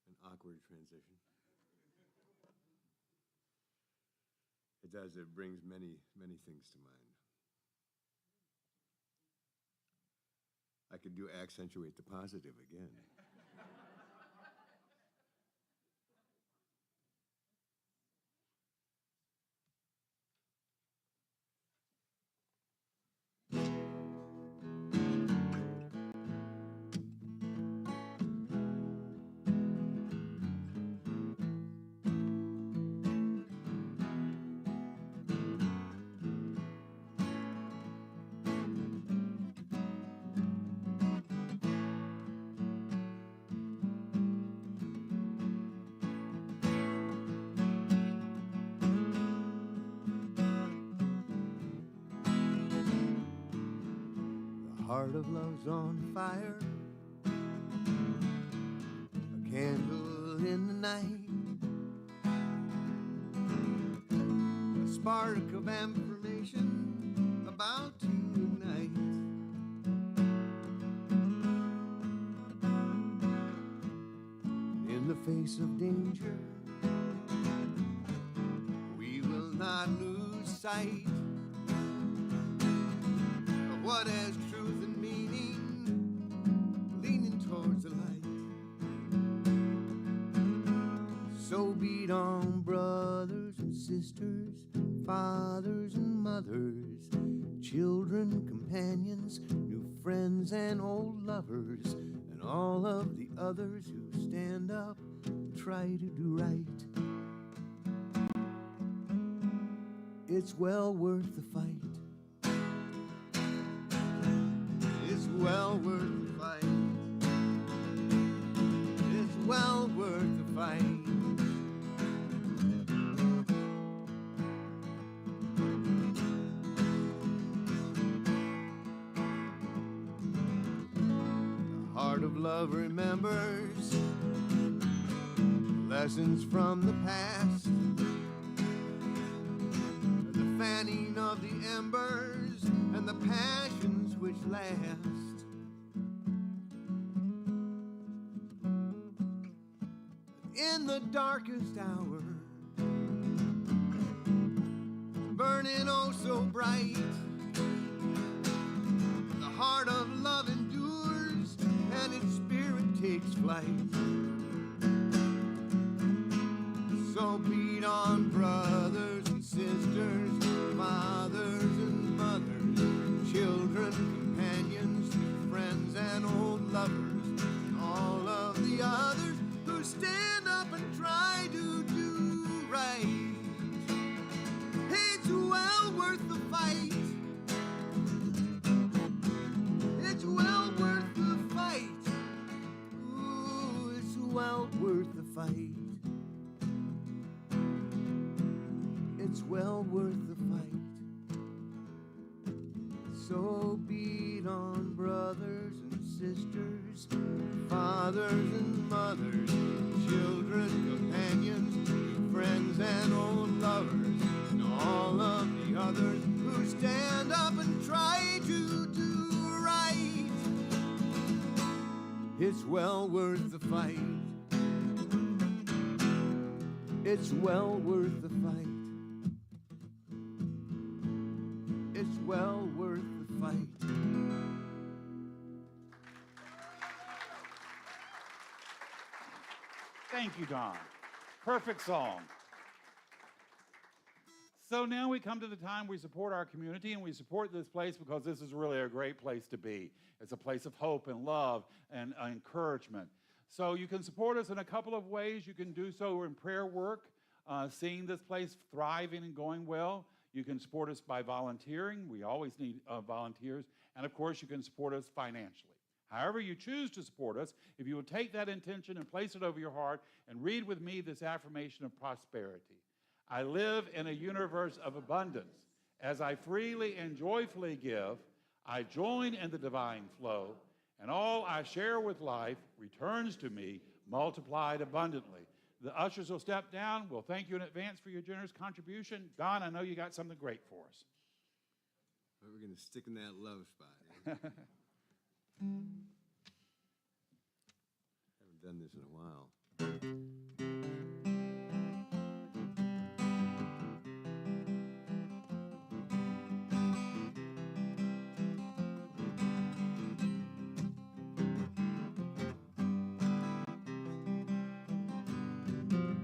An awkward transition. It does. It brings many, many things to mind. I could do accentuate the positive again. heart of love's on fire, a candle in the night, a spark of affirmation about to ignite. In the face of danger, we will not lose sight of what has truth and meaning, leaning towards the light. So beat on, brothers and sisters, fathers and mothers, children, companions, new friends and old lovers, and all of the others who stand up and try to do right. It's well worth the fight. It's well worth the fight. It's well worth the fight. The heart of love remembers lessons from the past, the fanning of the embers and the passions which last. In the darkest hour, burning oh so bright, the heart of love endures and its spirit takes flight. So beat on, brothers and sisters, fathers and mothers, children, companions, friends and old lovers, and all of the others who stand up and try to do right. It's well worth the fight. It's well worth the fight. Ooh, it's well worth the fight. It's well worth the fight. So beat on, brothers and sisters, fathers and mothers, children, companions, friends and old lovers, and all of the others who stand up and try to do right. It's well worth the fight. It's well worth the fight. It's well worth the fight. Thank you, Don. Perfect song. So now we come to the time we support our community, and we support this place because this is really a great place to be. It's a place of hope and love and encouragement. So you can support us in a couple of ways. You can do so in prayer work, seeing this place thriving and going well. You can support us by volunteering. We always need volunteers. And of course, you can support us financially. However you choose to support us, if you will take that intention and place it over your heart and read with me this affirmation of prosperity. I live in a universe of abundance. As I freely and joyfully give, I join in the divine flow, and all I share with life returns to me multiplied abundantly. The ushers will step down. We'll thank you in advance for your generous contribution. Don, I know you got something great for us. Well, we're going to stick in that love spot. Eh? Haven't done this in a while.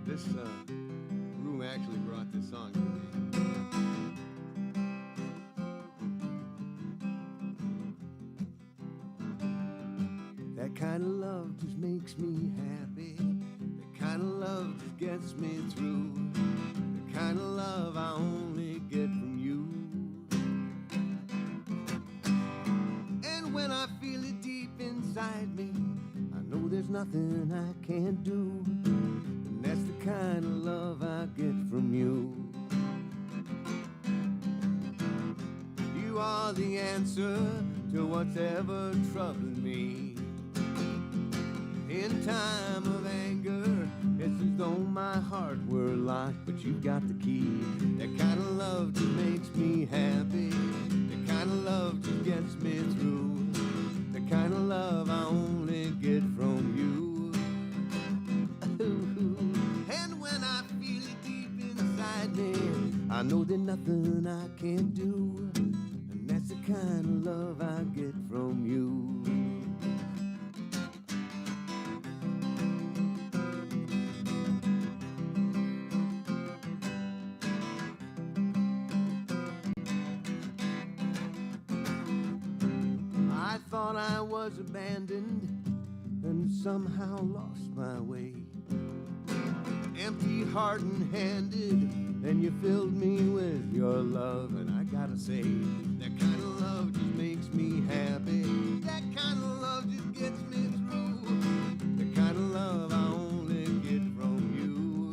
This room actually brought this song to me. That kind of love just makes me happy. That kind of love just gets me through. The kind of love I only get from you. And when I feel it deep inside me, I know there's nothing I can't do. And that's the kind of love I get from you. You are the answer to what's ever troubling me. In time of anger, it's as though my heart were locked, but you've got the key. That kind of love just makes me happy. The kind of love just gets me through. The kind of love I only get from you. And when I feel it deep inside me, I know there's nothing I can't do. And that's the kind of love I get from you. I thought I was abandoned and somehow lost my way. Empty heart and handed, then you filled me with your love. And I gotta say, that kind of love just makes me happy. That kind of love just gets me through. The kind of love I only get from you.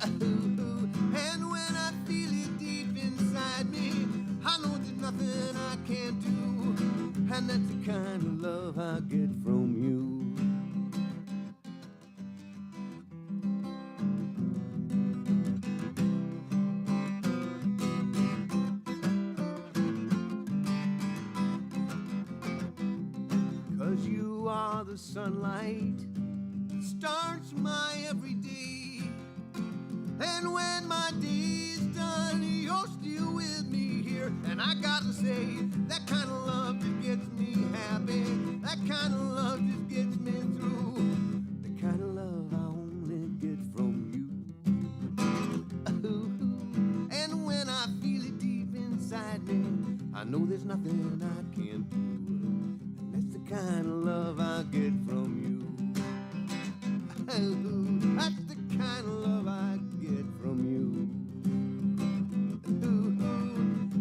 And when I feel it deep inside me, I know there's nothing I can't do. And that's the kind of love I get from you. You are the sunlight that starts my every day. And when my day's done, you're still with me here. And I gotta say, that kind of love just gets me happy. That kind of love just gets me through. The kind of love I only get from you. And when I feel it deep inside me, I know there's nothing I can't do. Kind of love I get from you. That's the kind of love I get from you.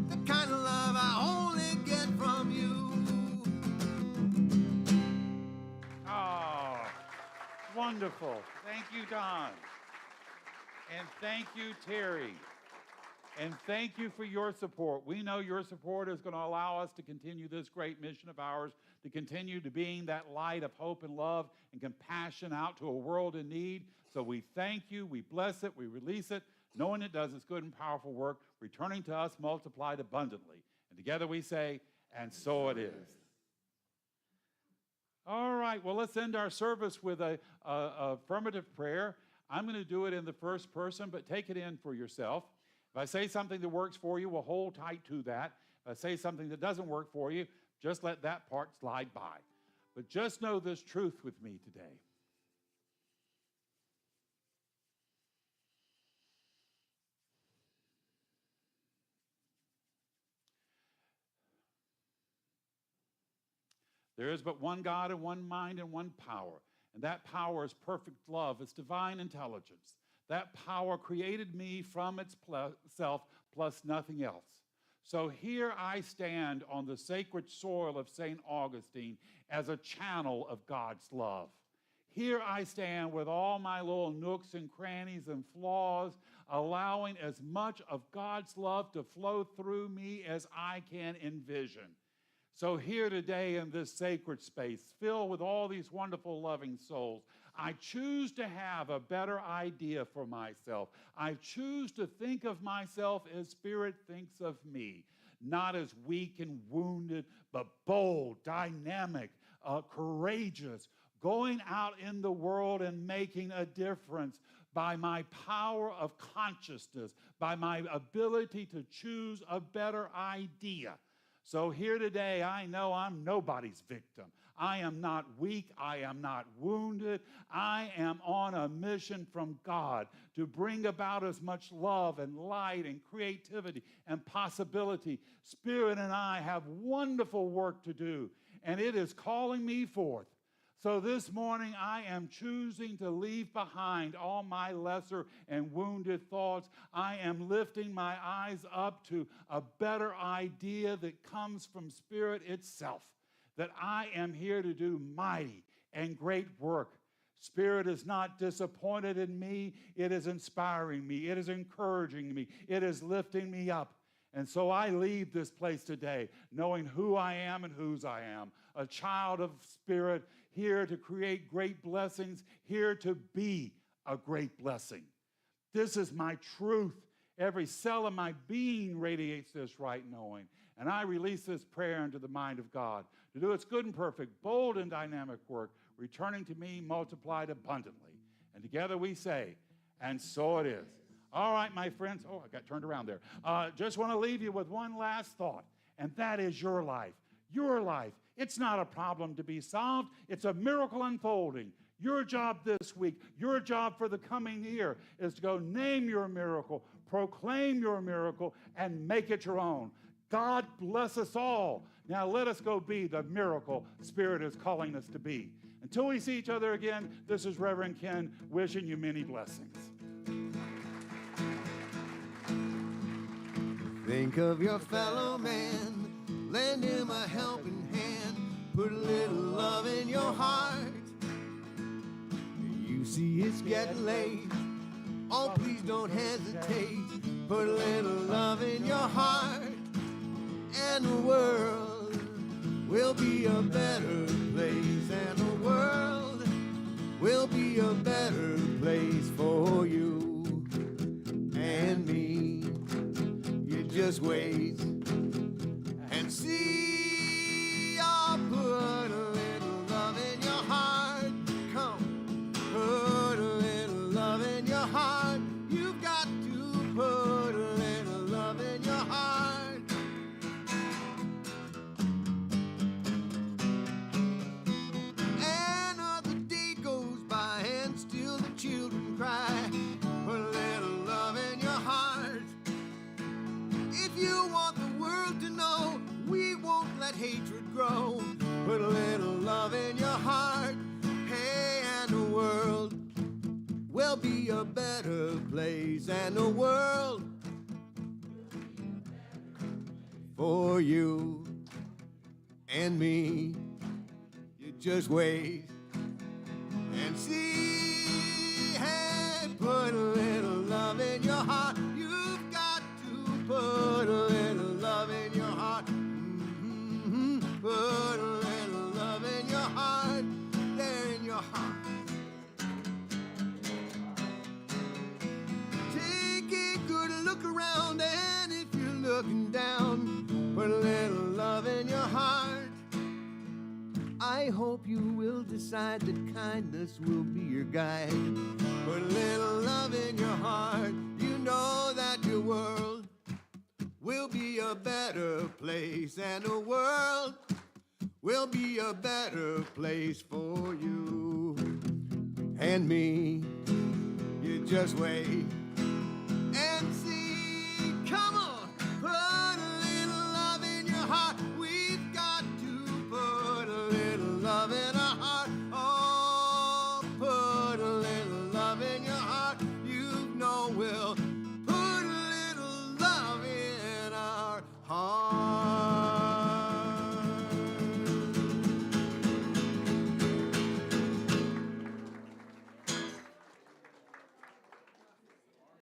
The kind of love I only get from you. Oh, wonderful. Thank you, Don. And thank you, Terry. And thank you for your support. We know your support is going to allow us to continue this great mission of ours, to continue to being that light of hope and love and compassion out to a world in need. So we thank you, we bless it, we release it, knowing it does its good and powerful work, returning to us multiplied abundantly. And together we say, and so it is. All right, well, let's end our service with a affirmative prayer. I'm going to do it in the first person, but take it in for yourself. If I say something that works for you, we'll hold tight to that. If I say something that doesn't work for you, just let that part slide by. But just know this truth with me today. There is but one God and one mind and one power, and that power is perfect love. It's divine intelligence. That power created me from itself plus nothing else. So here I stand on the sacred soil of St. Augustine as a channel of God's love. Here I stand with all my little nooks and crannies and flaws, allowing as much of God's love to flow through me as I can envision. So here today in this sacred space, filled with all these wonderful loving souls, I choose to have a better idea for myself. I choose to think of myself as Spirit thinks of me, not as weak and wounded, but bold, dynamic, courageous, going out in the world and making a difference by my power of consciousness, by my ability to choose a better idea. So here today, I know I'm nobody's victim. I am not weak. I am not wounded. I am on a mission from God to bring about as much love and light and creativity and possibility. Spirit and I have wonderful work to do, and it is calling me forth. So this morning, I am choosing to leave behind all my lesser and wounded thoughts. I am lifting my eyes up to a better idea that comes from Spirit itself, that I am here to do mighty and great work. Spirit is not disappointed in me. It is inspiring me. It is encouraging me. It is lifting me up. And so I leave this place today knowing who I am and whose I am, a child of spirit, here to create great blessings, here to be a great blessing. This is my truth. Every cell of my being radiates this right knowing. And I release this prayer into the mind of God to do its good and perfect, bold and dynamic work, returning to me multiplied abundantly. And together we say, and so it is. All right, my friends. Oh, I got turned around there. Just want to leave you with one last thought, and that is your life. Your life. It's not a problem to be solved. It's a miracle unfolding. Your job this week, your job for the coming year is to go name your miracle, proclaim your miracle, and make it your own. God bless us all. Now let us go be the miracle Spirit is calling us to be. Until we see each other again, this is Reverend Ken wishing you many blessings. Think of your fellow man, lend him a helping hand, put a little love in your heart. You see it's getting late, oh please don't hesitate, put a little love in your heart, and the world will be a better place, and the world will be a better place for you and me. You just wait and see. I'll put a little love in your heart. Come, put a little love in your heart. You've got to put a little love in your heart. Another day goes by and still the children cry. Put a little love in your heart. If you want the world to know, we won't let hatred grow. Put a little love in your heart. Hey, and the world will be a better place, and the world for you and me. You just wait and see. Hey, put a little love in your heart. You've got to put a little love in your heart. Mm-hmm. Put a little love in your heart. There in your heart. Take a good look around, and if you're looking down, put a little love in your heart. I hope you will decide that kindness will be your guide. Put a little love in your heart. You know that your world will be a better place, and the world will be a better place for you and me. You just wait and see. Come on, put a little love in your heart. We've got to put a little love in our heart. Oh, put